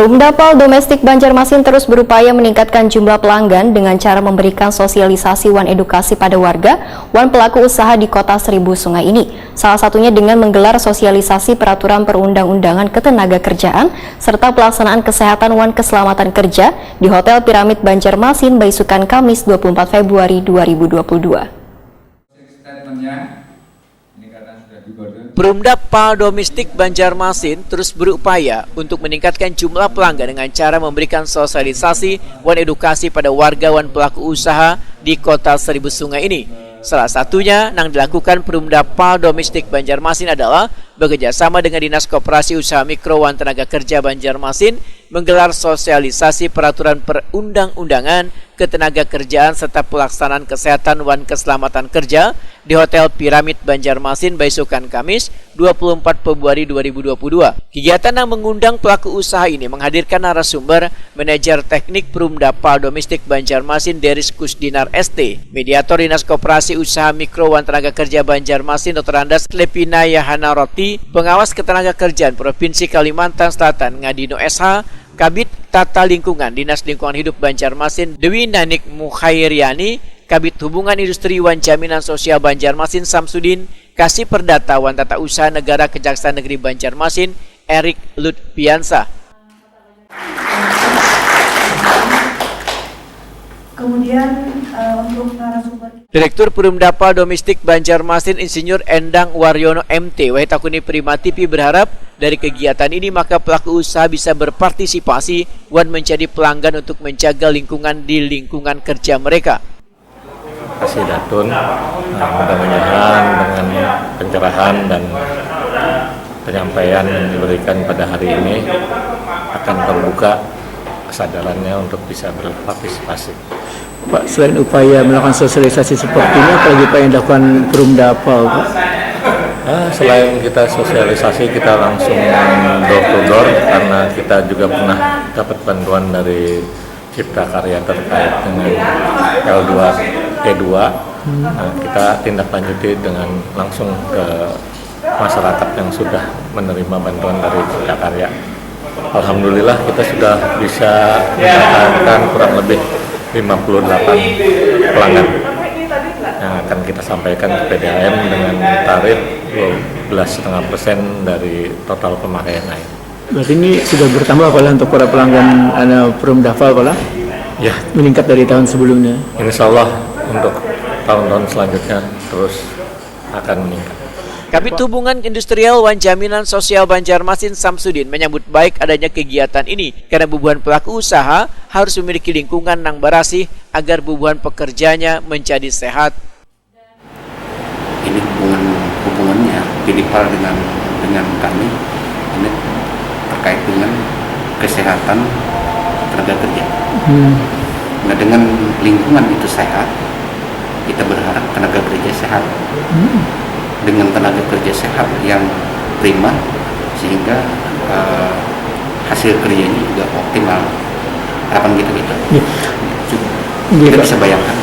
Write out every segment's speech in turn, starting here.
Perumda PAL Domestik Banjarmasin terus berupaya meningkatkan jumlah pelanggan dengan cara memberikan sosialisasi wan edukasi pada warga wan pelaku usaha di Kota Seribu Sungai ini. Salah satunya dengan menggelar sosialisasi peraturan perundang-undangan ketenagakerjaan serta pelaksanaan kesehatan wan keselamatan kerja di Hotel Piramid Banjarmasin, Baisukan, Kamis 24 Februari 2022. Perumda PAL Domestik Banjarmasin terus berupaya untuk meningkatkan jumlah pelanggan dengan cara memberikan sosialisasi wan edukasi pada warga wan pelaku usaha di Kota Seribu Sungai ini. Salah satunya yang dilakukan Perumda PAL Domestik Banjarmasin adalah bekerjasama dengan Dinas Koperasi Usaha Mikro wan Tenaga Kerja Banjarmasin menggelar sosialisasi peraturan perundang-undangan ketenagakerjaan serta pelaksanaan kesehatan wan keselamatan kerja di Hotel Piramid Banjarmasin, Baisukan, Kamis 24 Februari 2022. Kegiatan yang mengundang pelaku usaha ini menghadirkan narasumber Manajer Teknik Perumda PAL Domestik Banjarmasin Deris Kusdinar ST, Mediator Dinas Koperasi Usaha Mikro wan Tenaga Kerja Banjarmasin Dr. Andas Lepina Yahanaroti, Pengawas Ketenagakerjaan Provinsi Kalimantan Selatan Ngadino SH, Kabid Tata Lingkungan Dinas Lingkungan Hidup Banjarmasin Dewi Nanik Mukhairiani, Kabid Hubungan Industri wan Jaminan Sosial Banjarmasin Samsudin, Kasih Perdata wan Tata Usaha Negara Kejaksaan Negeri Banjarmasin Erik Lutfiansa. Kemudian untuk narasumber Direktur Perumda PAL Domestik Banjarmasin Insinyur Endang Waryono MT Wahitakuni Prima TV berharap dari kegiatan ini maka pelaku usaha bisa berpartisipasi wan menjadi pelanggan untuk menjaga lingkungan di lingkungan kerja mereka. Kasih Datun, mudah-mudahan dengan pencerahan dan penyampaian yang diberikan pada hari ini akan terbuka kesadarannya untuk bisa berpartisipasi. Pak, selain upaya melakukan sosialisasi seperti ini, apa lagi Pak yang dilakukan Perumda PAL, Pak? Selain kita sosialisasi, kita langsung door to door karena kita juga pernah dapat bantuan dari Cipta Karya terkait dengan L2 E2. Kita tindak lanjuti dengan langsung ke masyarakat yang sudah menerima bantuan dari Cipta Karya. Alhamdulillah kita sudah bisa mendapatkan kurang lebih 58 pelanggan yang akan kita sampaikan ke PDAM dengan tarif 12,5% dari total pemakaian air. Berarti ini sudah bertambah Pak untuk para pelanggan Perumda PAL Pak? Ya, meningkat dari tahun sebelumnya. Insya Allah untuk tahun-tahun selanjutnya terus akan meningkat. Kabid Hubungan Industrial wan Jaminan Sosial Banjarmasin Samsudin menyambut baik adanya kegiatan ini karena bubuhan pelaku usaha harus memiliki lingkungan yang bersih agar bubuhan pekerjanya menjadi sehat. Ini hubungannya PDPAL dengan kami ini terkait dengan kesehatan tenaga kerja. Nah, dengan lingkungan itu sehat, kita berharap tenaga kerja sehat. Dengan tenaga kerja sehat yang prima sehingga hasil kerjanya juga optimal. Harapan kita gitu. Kita bisa bayangkan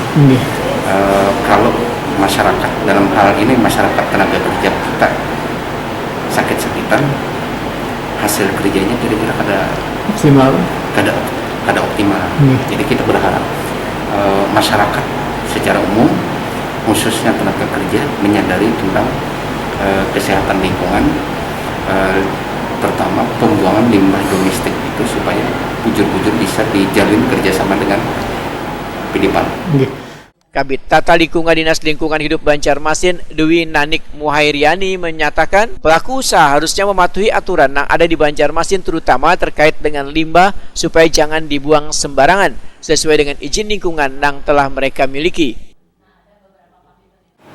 kalau masyarakat dalam hal ini masyarakat tenaga kerja kita sakit-sakitan, hasil kerjanya kira-kira kada optimal. Jadi kita berharap masyarakat secara umum khususnya tenaga kerja menyadari tentang kesehatan lingkungan, terutama pembuangan limbah domestik itu supaya bujur-bujur bisa dijalin kerjasama dengan PDPAL. Kabid Tata Lingkungan Dinas Lingkungan Hidup Banjarmasin Dewi Nanik Muhairiani menyatakan pelaku usaha harusnya mematuhi aturan yang ada di Banjarmasin terutama terkait dengan limbah supaya jangan dibuang sembarangan sesuai dengan izin lingkungan yang telah mereka miliki.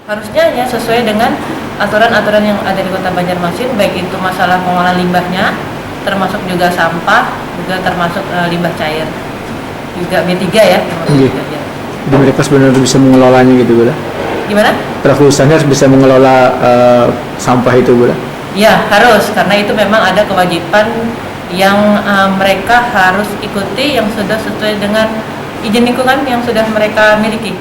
harusnya ya sesuai dengan aturan-aturan yang ada di Kota Banjarmasin, baik itu masalah pengolahan limbahnya, termasuk juga sampah, juga termasuk limbah cair, juga B3 ya. Jadi mereka sebenarnya bisa mengelolanya gitu, Bu? Gimana? Pelaku usahanya harus bisa mengelola sampah itu, Bu? Ya harus, karena itu memang ada kewajiban yang mereka harus ikuti yang sudah sesuai dengan izin lingkungan yang sudah mereka miliki.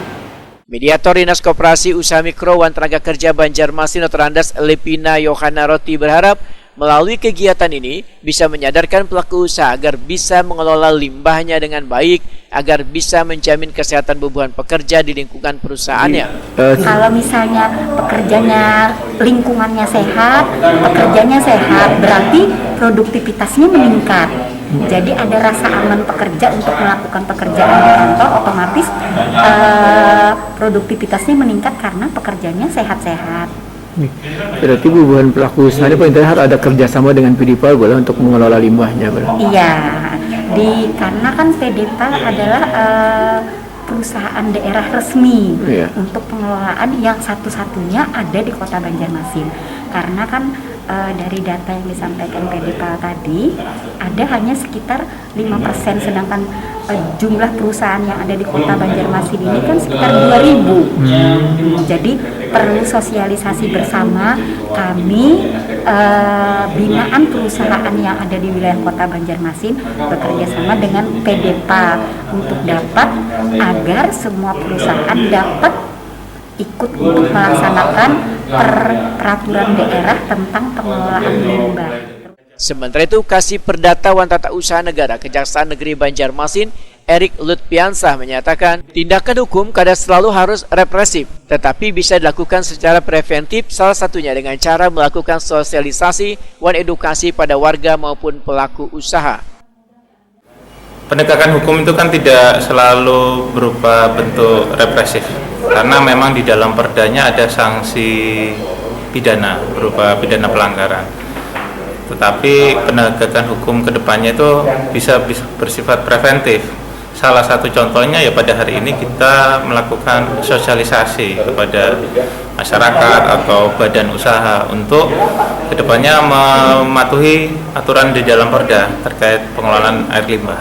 Mediator Dinas Koperasi Usaha Mikro wan Tenaga Kerja Banjarmasin Dr. Andas Lepina Yahanaroti berharap Melalui kegiatan ini bisa menyadarkan pelaku usaha agar bisa mengelola limbahnya dengan baik, agar bisa menjamin kesehatan beban pekerja di lingkungan perusahaannya. Kalau misalnya pekerjanya lingkungannya sehat, pekerjanya sehat, berarti produktivitasnya meningkat. Jadi ada rasa aman pekerja untuk melakukan pekerjaan di kantor, otomatis produktivitasnya meningkat karena pekerjanya sehat-sehat. Berarti bubuhan pelaku usaha ini paling harus ada kerjasama dengan PDPAL boleh untuk mengelola limbahnya. Iya, karena kan PDPAL adalah perusahaan daerah resmi untuk pengelolaan yang satu-satunya ada di Kota Banjarmasin. Karena kan dari data yang disampaikan PDPAL tadi ada hanya sekitar 5%, sedangkan jumlah perusahaan yang ada di Kota Banjarmasin ini kan sekitar 2.000. Jadi perlu sosialisasi bersama kami binaan perusahaan yang ada di wilayah Kota Banjarmasin bekerja sama dengan PDPAL untuk dapat agar semua perusahaan dapat ikut untuk melaksanakan peraturan daerah tentang pengelolaan limbah. Sementara itu, Kasih Perdata Wan Tata Usaha Negara Kejaksaan Negeri Banjarmasin, Erik Lutpiansah menyatakan, tindakan hukum kadang selalu harus represif, tetapi bisa dilakukan secara preventif, salah satunya dengan cara melakukan sosialisasi dan edukasi pada warga maupun pelaku usaha. Penegakan hukum itu kan tidak selalu berupa bentuk represif, karena memang di dalam perdanya ada sanksi pidana berupa pidana pelanggaran. Tetapi penegakan hukum ke depannya itu bisa bersifat preventif. Salah satu contohnya ya pada hari ini kita melakukan sosialisasi kepada masyarakat atau badan usaha untuk kedepannya mematuhi aturan di dalam perda terkait pengelolaan air limbah.